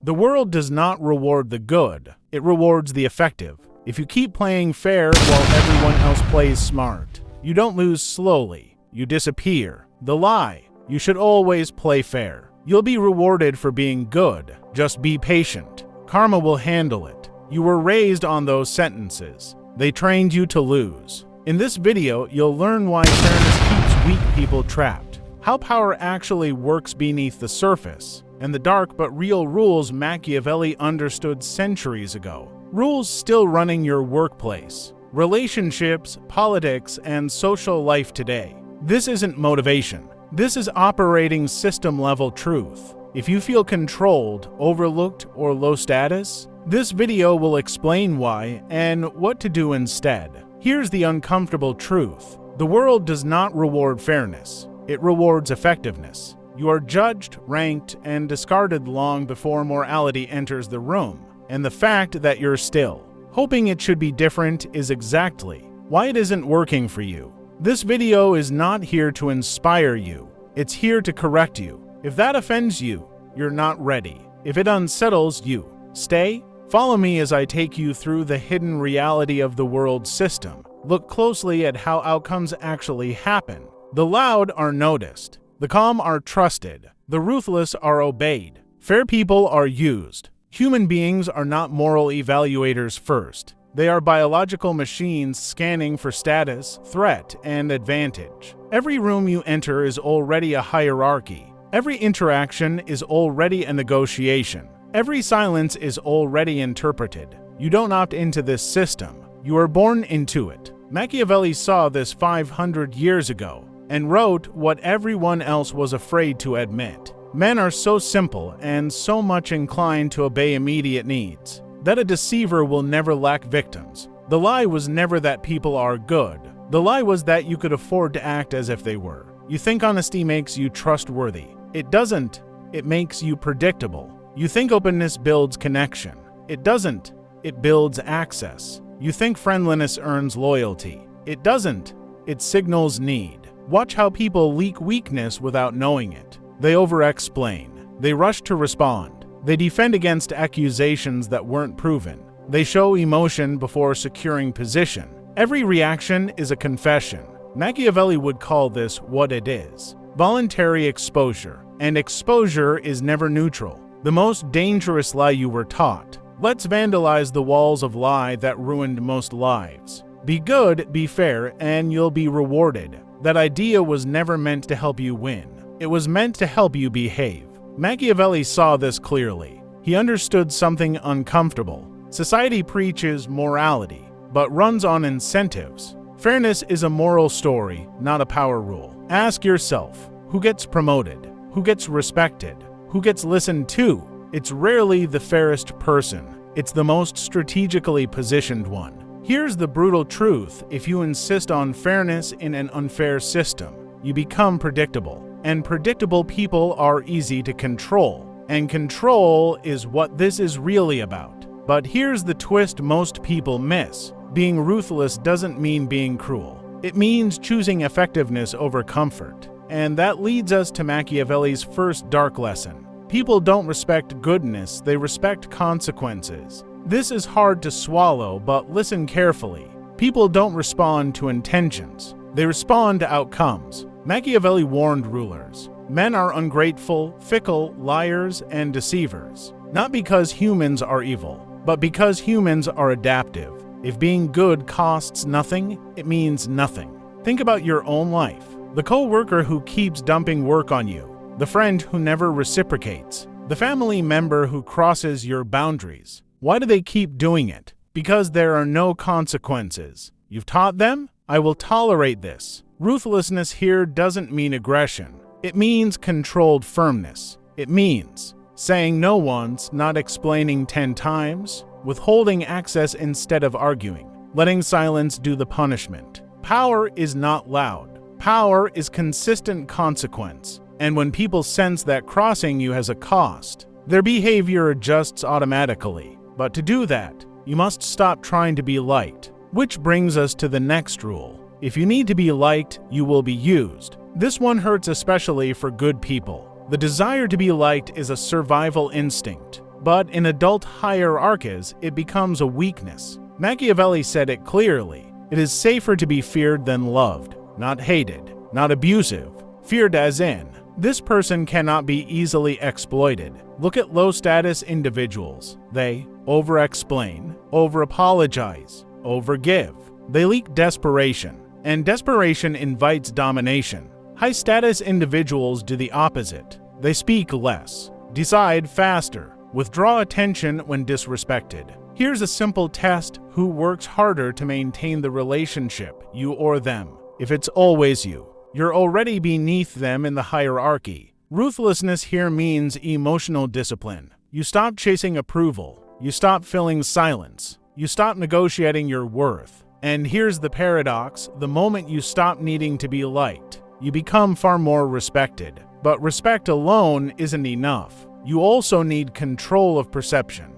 The world does not reward the good, it rewards the effective. If you keep playing fair while everyone else plays smart, you don't lose slowly, you disappear. The lie: you should always play fair. You'll be rewarded for being good, just be patient. Karma will handle it. You were raised on those sentences. They trained you to lose. In this video, you'll learn why fairness keeps weak people trapped, how power actually works beneath the surface, and the dark but real rules Machiavelli understood centuries ago. Rules still running your workplace, relationships, politics, and social life today. This isn't motivation. This is operating system-level truth. If you feel controlled, overlooked, or low status, this video will explain why and what to do instead. Here's the uncomfortable truth. The world does not reward fairness. It rewards effectiveness. You are judged, ranked, and discarded long before morality enters the room. And the fact that you're still hoping it should be different is exactly why it isn't working for you. This video is not here to inspire you. It's here to correct you. If that offends you, you're not ready. If it unsettles you, stay. Follow me as I take you through the hidden reality of the world system. Look closely at how outcomes actually happen. The loud are noticed. The calm are trusted. The ruthless are obeyed. Fair people are used. Human beings are not moral evaluators first. They are biological machines scanning for status, threat, and advantage. Every room you enter is already a hierarchy. Every interaction is already a negotiation. Every silence is already interpreted. You don't opt into this system. You are born into it. Machiavelli saw this 500 years ago and wrote what everyone else was afraid to admit. Men are so simple and so much inclined to obey immediate needs that a deceiver will never lack victims. The lie was never that people are good. The lie was that you could afford to act as if they were. You think honesty makes you trustworthy. It doesn't. It makes you predictable. You think openness builds connection. It doesn't. It builds access. You think friendliness earns loyalty. It doesn't. It signals need. Watch how people leak weakness without knowing it. They over-explain. They rush to respond. They defend against accusations that weren't proven. They show emotion before securing position. Every reaction is a confession. Machiavelli would call this what it is: voluntary exposure. And exposure is never neutral. The most dangerous lie you were taught. Let's vandalize the walls of lie that ruined most lives. Be good, be fair, and you'll be rewarded. That idea was never meant to help you win. It was meant to help you behave. Machiavelli saw this clearly. He understood something uncomfortable. Society preaches morality, but runs on incentives. Fairness is a moral story, not a power rule. Ask yourself, who gets promoted? Who gets respected? Who gets listened to? It's rarely the fairest person. It's the most strategically positioned one. Here's the brutal truth: if you insist on fairness in an unfair system, you become predictable. And predictable people are easy to control. And control is what this is really about. But here's the twist most people miss. Being ruthless doesn't mean being cruel. It means choosing effectiveness over comfort. And that leads us to Machiavelli's first dark lesson. People don't respect goodness, they respect consequences. This is hard to swallow, but listen carefully. People don't respond to intentions. They respond to outcomes. Machiavelli warned rulers. Men are ungrateful, fickle, liars, and deceivers. Not because humans are evil, but because humans are adaptive. If being good costs nothing, it means nothing. Think about your own life. The co-worker who keeps dumping work on you. The friend who never reciprocates. The family member who crosses your boundaries. Why do they keep doing it? Because there are no consequences. You've taught them, I will tolerate this. Ruthlessness here doesn't mean aggression. It means controlled firmness. It means saying no once, not explaining 10 times, withholding access instead of arguing, letting silence do the punishment. Power is not loud. Power is consistent consequence. And when people sense that crossing you has a cost, their behavior adjusts automatically. But to do that, you must stop trying to be liked. Which brings us to the next rule. If you need to be liked, you will be used. This one hurts especially for good people. The desire to be liked is a survival instinct. but in adult hierarchies, it becomes a weakness. Machiavelli said it clearly. It is safer to be feared than loved, not hated, not abusive. Feared as in, this person cannot be easily exploited. Look at low-status individuals. They over-explain, over-apologize, over-give. They leak desperation, and desperation invites domination. High-status individuals do the opposite. They speak less, decide faster, withdraw attention when disrespected. Here's a simple test: who works harder to maintain the relationship, you or them? If it's always you, you're already beneath them in the hierarchy. Ruthlessness here means emotional discipline. You stop chasing approval. You stop filling silence. You stop negotiating your worth. And here's the paradox: the moment you stop needing to be liked, you become far more respected. But respect alone isn't enough. You also need control of perception.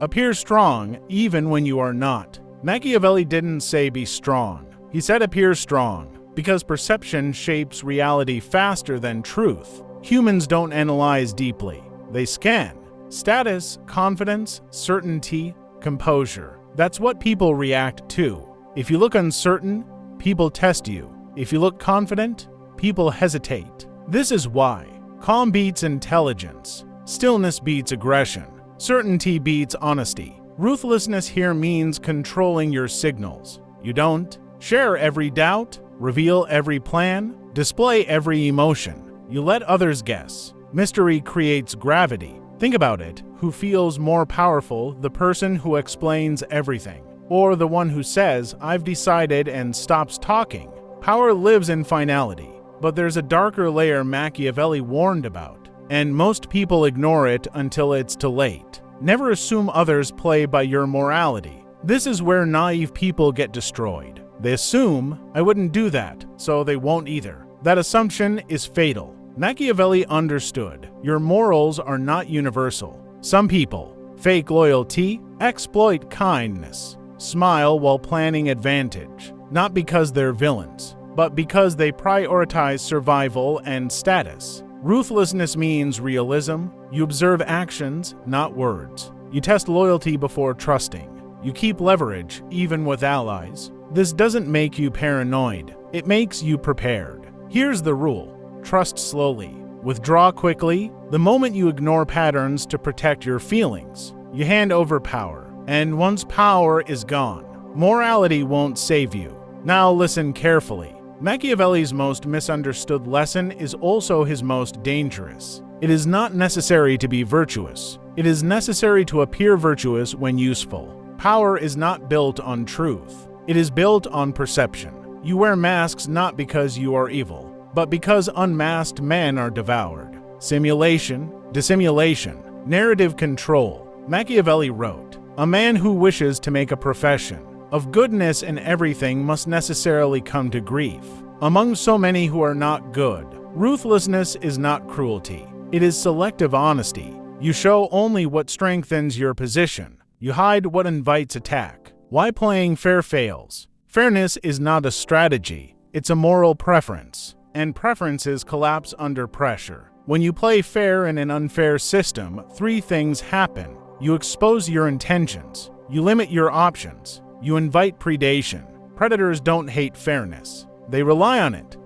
Appear strong even when you are not. Machiavelli didn't say be strong. He said appear strong, because perception shapes reality faster than truth. Humans don't analyze deeply. They scan. Status, confidence, certainty, composure. That's what people react to. If you look uncertain, people test you. If you look confident, people hesitate. This is why calm beats intelligence. Stillness beats aggression. Certainty beats honesty. Ruthlessness here means controlling your signals. You don't share every doubt, reveal every plan, display every emotion. You let others guess. Mystery creates gravity. Think about it. Who feels more powerful, the person who explains everything, or the one who says, "I've decided," and stops talking? Power lives in finality, but there's a darker layer Machiavelli warned about, and most people ignore it until it's too late. Never assume others play by your morality. This is where naive people get destroyed. They assume, "I wouldn't do that, so they won't either." That assumption is fatal. Machiavelli understood your morals are not universal. Some people fake loyalty, exploit kindness, smile while planning advantage, not because they're villains, but because they prioritize survival and status. Ruthlessness means realism. You observe actions, not words. You test loyalty before trusting. You keep leverage, even with allies. This doesn't make you paranoid. It makes you prepared. Here's the rule. Trust slowly. Withdraw quickly. The moment you ignore patterns to protect your feelings, you hand over power. And once power is gone, morality won't save you. Now listen carefully. Machiavelli's most misunderstood lesson is also his most dangerous. It is not necessary to be virtuous. It is necessary to appear virtuous when useful. Power is not built on truth. It is built on perception. You wear masks not because you are evil, but because unmasked men are devoured. Simulation, dissimulation, narrative control. Machiavelli wrote, "A man who wishes to make a profession of goodness in everything must necessarily come to grief. Among so many who are not good, ruthlessness is not cruelty. It is selective honesty. You show only what strengthens your position. You hide what invites attack." Why playing fair fails? Fairness is not a strategy. It's a moral preference, and preferences collapse under pressure. When you play fair in an unfair system, three things happen. You expose your intentions. You limit your options. You invite predation. Predators don't hate fairness. They rely on it.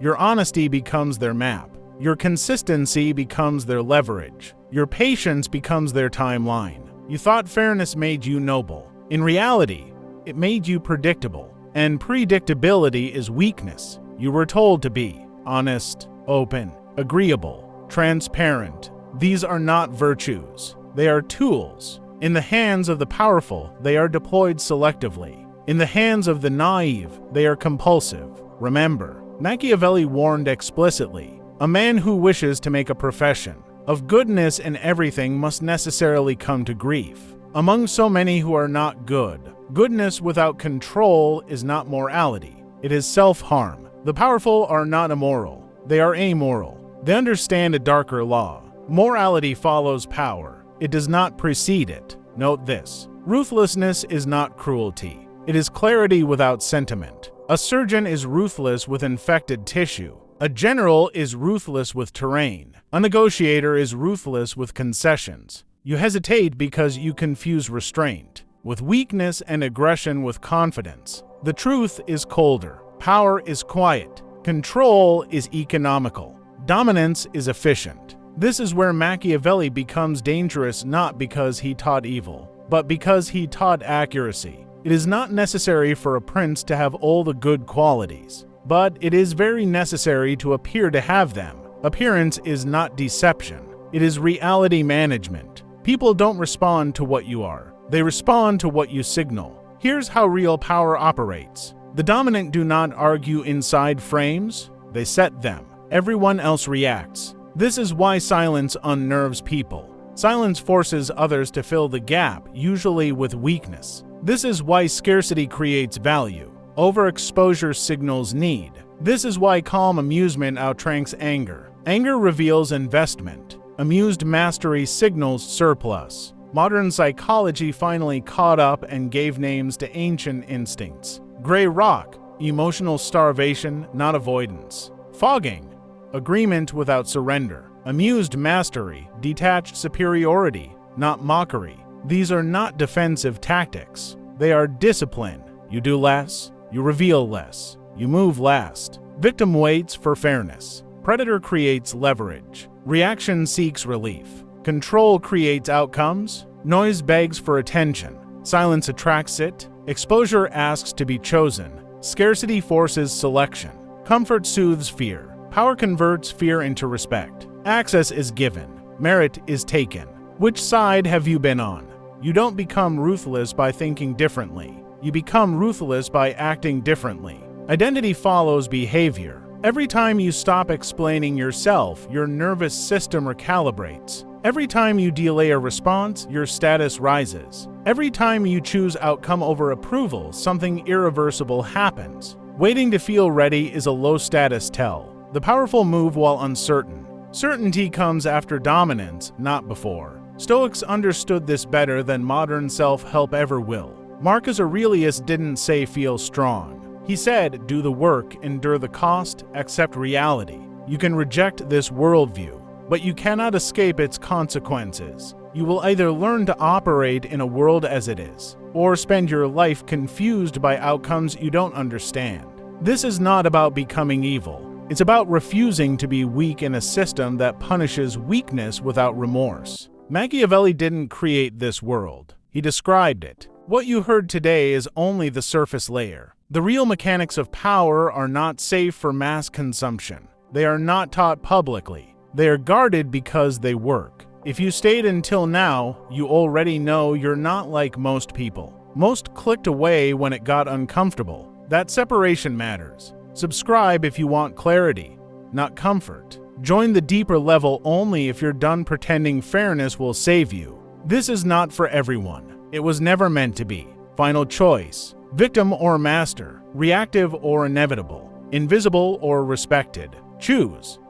Your honesty becomes their map. Your consistency becomes their leverage. Your patience becomes their timeline. You thought fairness made you noble. In reality, it made you predictable. And predictability is weakness. You were told to be honest, open, agreeable, transparent. These are not virtues. They are tools. In the hands of the powerful, they are deployed selectively. In the hands of the naive, they are compulsive. Remember, Machiavelli warned explicitly, "A man who wishes to make a profession of goodness in everything must necessarily come to grief." Among so many who are not good, goodness without control is not morality. It is self-harm. The powerful are not immoral. They are amoral. They understand a darker law. Morality follows power. It does not precede it. Note this. Ruthlessness is not cruelty. It is clarity without sentiment. A surgeon is ruthless with infected tissue. A general is ruthless with terrain. A negotiator is ruthless with concessions. You hesitate because you confuse restraint with weakness and aggression with confidence. The truth is colder. Power is quiet. Control is economical. Dominance is efficient. This is where Machiavelli becomes dangerous, not because he taught evil, but because he taught accuracy. It is not necessary for a prince to have all the good qualities, but it is very necessary to appear to have them. Appearance is not deception. It is reality management. People don't respond to what you are. They respond to what you signal. Here's how real power operates. The dominant do not argue inside frames. They set them. Everyone else reacts. This is why silence unnerves people. Silence forces others to fill the gap, usually with weakness. This is why scarcity creates value. Overexposure signals need. This is why calm amusement outranks anger. Anger reveals investment. Amused mastery signals surplus. Modern psychology finally caught up and gave names to ancient instincts. Gray rock, emotional starvation, not avoidance. Fogging, agreement without surrender. Amused mastery, detached superiority, not mockery. These are not defensive tactics. They are discipline. You do less, you reveal less, you move last. Victim waits for fairness. Predator creates leverage. Reaction seeks relief. Control creates outcomes. Noise begs for attention. Silence attracts it. Exposure asks to be chosen. Scarcity forces selection. Comfort soothes fear. Power converts fear into respect. Access is given. Merit is taken. Which side have you been on? You don't become ruthless by thinking differently. You become ruthless by acting differently. Identity follows behavior. Every time you stop explaining yourself, your nervous system recalibrates. Every time you delay a response, your status rises. Every time you choose outcome over approval, something irreversible happens. Waiting to feel ready is a low-status tell. The powerful move while uncertain. Certainty comes after dominance, not before. Stoics understood this better than modern self-help ever will. Marcus Aurelius didn't say feel strong. He said, do the work, endure the cost, accept reality. You can reject this worldview, but you cannot escape its consequences. You will either learn to operate in a world as it is, or spend your life confused by outcomes you don't understand. This is not about becoming evil. It's about refusing to be weak in a system that punishes weakness without remorse. Machiavelli didn't create this world. He described it. What you heard today is only the surface layer. The real mechanics of power are not safe for mass consumption. They are not taught publicly. They are guarded because they work. If you stayed until now, you already know you're not like most people. Most clicked away when it got uncomfortable. That separation matters. Subscribe if you want clarity, not comfort. Join the deeper level only if you're done pretending fairness will save you. This is not for everyone. It was never meant to be. Final choice. Victim or master, reactive or inevitable, invisible or respected. Choose.